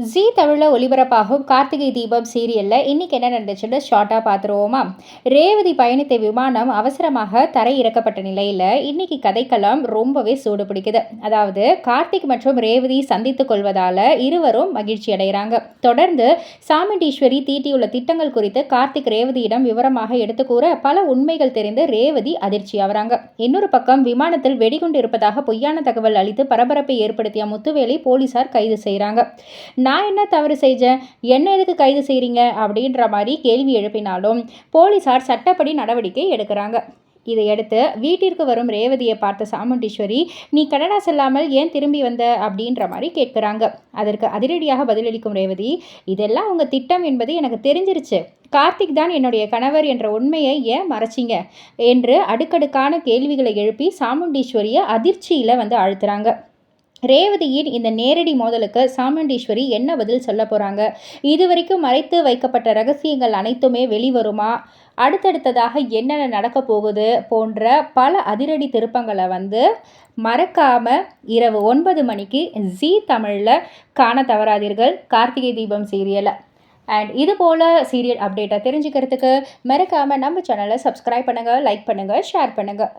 ஜீ தமிழில் ஒளிபரப்பாகும் கார்த்திகை தீபம் சீரியலில் இன்றைக்கி என்ன நடந்துச்சுன்னு ஷார்ட்டாக பார்த்துருவோமா. ரேவதி பயணித்த விமானம் அவசரமாக தரை இறக்கப்பட்ட நிலையில் இன்றைக்கி கதைக்களம் ரொம்பவே சூடு பிடிக்குது. அதாவது கார்த்திக் மற்றும் ரேவதி சந்தித்துக் கொள்வதால் இருவரும் மகிழ்ச்சி அடைகிறாங்க. தொடர்ந்து சாமுண்டீஸ்வரி தீட்டியுள்ள திட்டங்கள் குறித்து கார்த்திக் ரேவதியிடம் விவரமாக எடுத்துக்கூற பல உண்மைகள் தெரிந்து ரேவதி அதிர்ச்சி ஆகிறாங்க. இன்னொரு பக்கம் விமானத்தில் வெடிகுண்டு இருப்பதாக பொய்யான தகவல் அளித்து பரபரப்பை ஏற்படுத்திய முத்துவேலை போலீசார் கைது செய்கிறாங்க. நான் என்ன தவறு செஞ்சேன், என்ன எதுக்கு கைது செய்கிறீங்க அப்படின்ற மாதிரி கேள்வி எழுப்பினாலும் போலீசார் சட்டப்படி நடவடிக்கை எடுக்கிறாங்க. இதையடுத்து வீட்டிற்கு வரும் ரேவதியை பார்த்த சாமுண்டீஸ்வரி, நீ கனடா செல்லாமல் ஏன் திரும்பி வந்த அப்படின்ற மாதிரி கேட்குறாங்க. அதற்கு அதிரடியாக பதிலளிக்கும் ரேவதி, இதெல்லாம் உங்கள் திட்டம் என்பது எனக்கு தெரிஞ்சிருச்சு. கார்த்திக் தான் என்னுடைய கணவர் என்ற உண்மையை ஏன் மறைச்சிங்க என்று அடுக்கடுக்கான கேள்விகளை எழுப்பி சாமுண்டீஸ்வரியை அதிர்ச்சியில் அழுத்துறாங்க. ரேவதியின் இந்த நேரடி மோதலுக்கு சாமுண்டீஸ்வரி என்ன பதில் சொல்ல போகிறாங்க, இதுவரைக்கும் மறைத்து வைக்கப்பட்ட ரகசியங்கள் அனைத்துமே வெளிவருமா, அடுத்தடுத்ததாக என்னென்ன நடக்க போகுது போன்ற பல அதிரடி திருப்பங்களை மறக்காமல் இரவு 9 மணிக்கு ஜீ தமிழில் காண தவறாதீர்கள் கார்த்திகை தீபம் சீரியலை. அண்ட் இது போல் சீரியல் அப்டேட்டை தெரிஞ்சுக்கிறதுக்கு மறக்காமல் நம்ம சேனலை சப்ஸ்கிரைப் பண்ணுங்கள், லைக் பண்ணுங்கள், ஷேர் பண்ணுங்கள்.